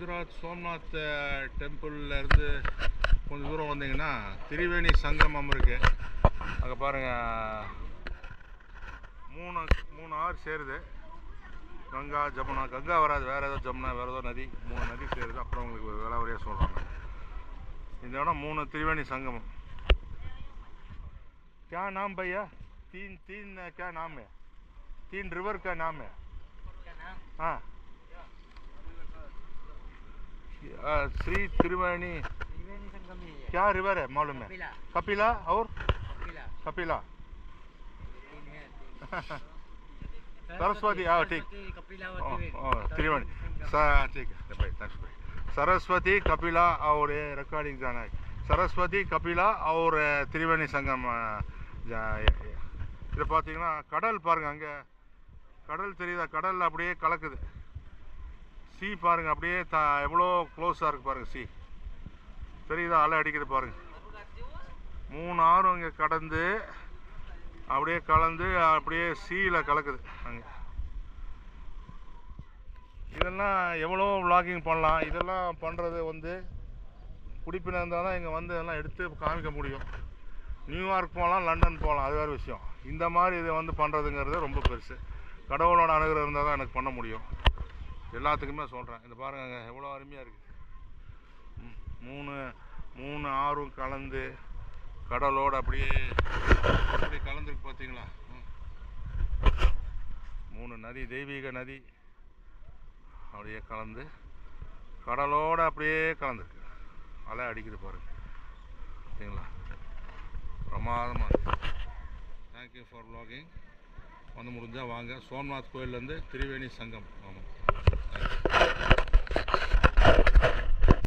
குஜராத் சோம்நாத் டெம்பிள்லேருந்து கொஞ்சம் தூரம் வந்தீங்கன்னா திரிவேணி சங்கமம் இருக்குது. அங்கே பாருங்கள், மூணு ஆறு சேருது. கங்கா ஜமுனா, கங்கா வராது, வேறு ஏதோ ஜமுனா, வேறு ஏதோ நதி, 3 நதி சேருது. அப்புறம் உங்களுக்கு விலாவரியாக சொல்கிறாங்க. இந்த இடம் 3 त्रिवेणी संगम। क्या नाम भैया? तीन क्या नाम है? 3 रिवर का नाम है? हाँ, श्री त्रिवेणी संगम ही है। क्या रिवर है मालूम है? कपिला और कपिला सरस्वती। हाँ ठीक, त्रिवेणी ठीक है भाई, थैंक्स भाई। सरस्वती कपिला और ये रिकॉर्डिंग जाना है। सरस्वती कपिला और त्रिवेणी संगम। இது பார்த்தீங்கன்னா கடல் பாருங்கள், அங்கே கடல் தெரியுதா? கடல் அப்படியே கலக்குது. சி பாருங்கள், அப்படியே எவ்வளோ க்ளோஸாக இருக்குது பாருங்கள். சி தெரியுதா? அலை அடிக்குது பாருங்கள். 3 ஆறும் இங்கே கடந்து அப்படியே கலந்து அப்படியே சீல கலக்குது அங்கே. இதெல்லாம் எவ்வளோ விளாகிங் பண்ணலாம். இதெல்லாம் பண்ணுறது வந்து குடிப்பினர் இருந்தால் தான் இங்கே வந்து இதெல்லாம் எடுத்து காமிக்க முடியும். நியூயார்க் போகலாம், லண்டன் போகலாம், அது வேறு விஷயம். இந்த மாதிரி இதை வந்து பண்ணுறதுங்கிறது ரொம்ப பெருசு. கடவுளோட அணுகிற இருந்தால் தான் எனக்கு பண்ண முடியும். எல்லாத்துக்குமே சொல்கிறேன். இந்த பாருங்க எவ்வளோ அருமையாக இருக்குது. 3 ஆறும் கலந்து கடலோடு அப்படியே கலந்துருக்கு பார்த்தீங்களா? 3 நதி, தெய்வீக நதி அப்படியே கலந்து கடலோடு அப்படியே கலந்துருக்கு. அலை அடிக்குது பாருங்க, சரிங்களா? பிரமாதமாக இருக்குது. Thank you for vlogging. வந்து முடிஞ்சால் வாங்க. சோம்நாத் கோயிலேருந்து திரிவேணி சங்கம். ஆமாம், தேங்க்யூ.